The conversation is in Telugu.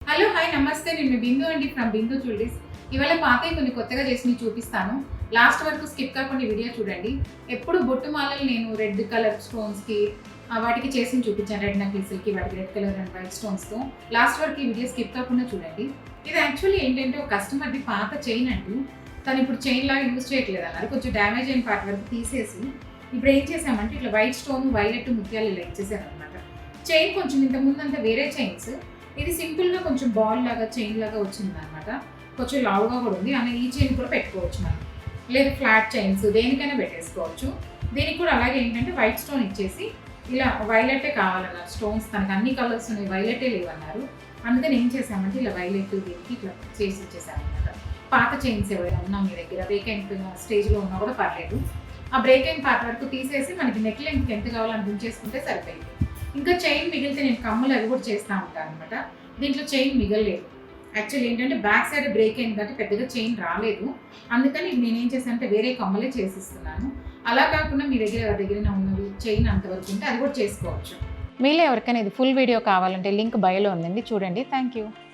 హలో హాయ్ నమస్తే, నేను మీ బిందు అండి ఫ్రమ్ బిందు జ్యువెలరీస్. ఇవాళ పాతవి కొన్ని కొత్తగా చేసి చూపిస్తాను. లాస్ట్ వరకు స్కిప్ కాకుండా వీడియో చూడండి. ఎప్పుడు బొట్టు మాలలు నేను రెడ్ కలర్ స్టోన్స్కి వాటికి చేసి చూపించాను. రెడ్ నెక్లెస్కి వాటికి రెడ్ కలర్ అండ్ వైట్ స్టోన్స్తో. లాస్ట్ వరకు ఈ వీడియో స్కిప్ కాకుండా చూడండి. ఇది యాక్చువల్లీ ఏంటంటే ఒక కస్టమర్ది పాత చైన్ అంటూ తను ఇప్పుడు చైన్ లాగా యూజ్ చేయట్లేదు అన్నారు. కొంచెం డ్యామేజ్ అయిన పార్ట్ వరకు తీసేసి ఇప్పుడు ఏం చేసామంటే ఇట్లా వైట్ స్టోన్ వైలెట్ ముత్యాలు ఇలా ఇచ్చేసారు అనమాట. చైన్ కొంచెం ఇంత ముందంతా వేరే చైన్స్, ఇది సింపుల్గా కొంచెం బాల్ లాగా చైన్ లాగా వచ్చింది అనమాట. కొంచెం లావుగా కూడా ఉంది. అలా ఈ చైన్ కూడా పెట్టుకోవచ్చు మనం, లేదు ఫ్లాట్ చైన్స్ దేనికైనా పెట్టేసుకోవచ్చు. దీనికి కూడా అలాగే ఏంటంటే వైట్ స్టోన్ ఇచ్చేసి ఇలా వైలెటే కావాలన్నారు. స్టోన్స్ తనకు అన్ని కలర్స్ ఉన్నాయి, వైలెటే లేవన్నారు. అందుకని ఏం చేసామంటే ఇలా వైలెట్ దీనికి ఇట్లా చేసి ఇచ్చేసామన్నమాట. పాత చైన్స్ ఎవరైనా ఉన్నా మీ దగ్గర బ్రేక్ స్టేజ్లో ఉన్నా కూడా పర్లేదు. ఆ బ్రేక్ అయిన పార్ట్ వరకు తీసేసి మనకి నెక్ లెంగ్త్ ఎంత కావాలని గుంచేసుకుంటే సరిపోయింది. ఇంకా చైన్ మిగిలితే నేను కమ్ములు అవి కూడా చేస్తూ ఉంటాను అనమాట. దీంట్లో చైన్ మిగలలేదు. యాక్చువల్లీ ఏంటంటే బ్యాక్ సైడ్ బ్రేక్ అయింది కాబట్టి పెద్దగా చైన్ రాలేదు. అందుకని నేనేం చేశానంటే వేరే కమ్మలే చేసిస్తున్నాను. అలా కాకుండా మీ దగ్గర ఎవరి దగ్గర ఉన్నవి చైన్ అంతవరకు ఉంటే అది కూడా చేసుకోవచ్చు. మీలో ఎవరికైనా ఇది ఫుల్ వీడియో కావాలంటే లింక్ బయోలో ఉందండి, చూడండి. Thank you.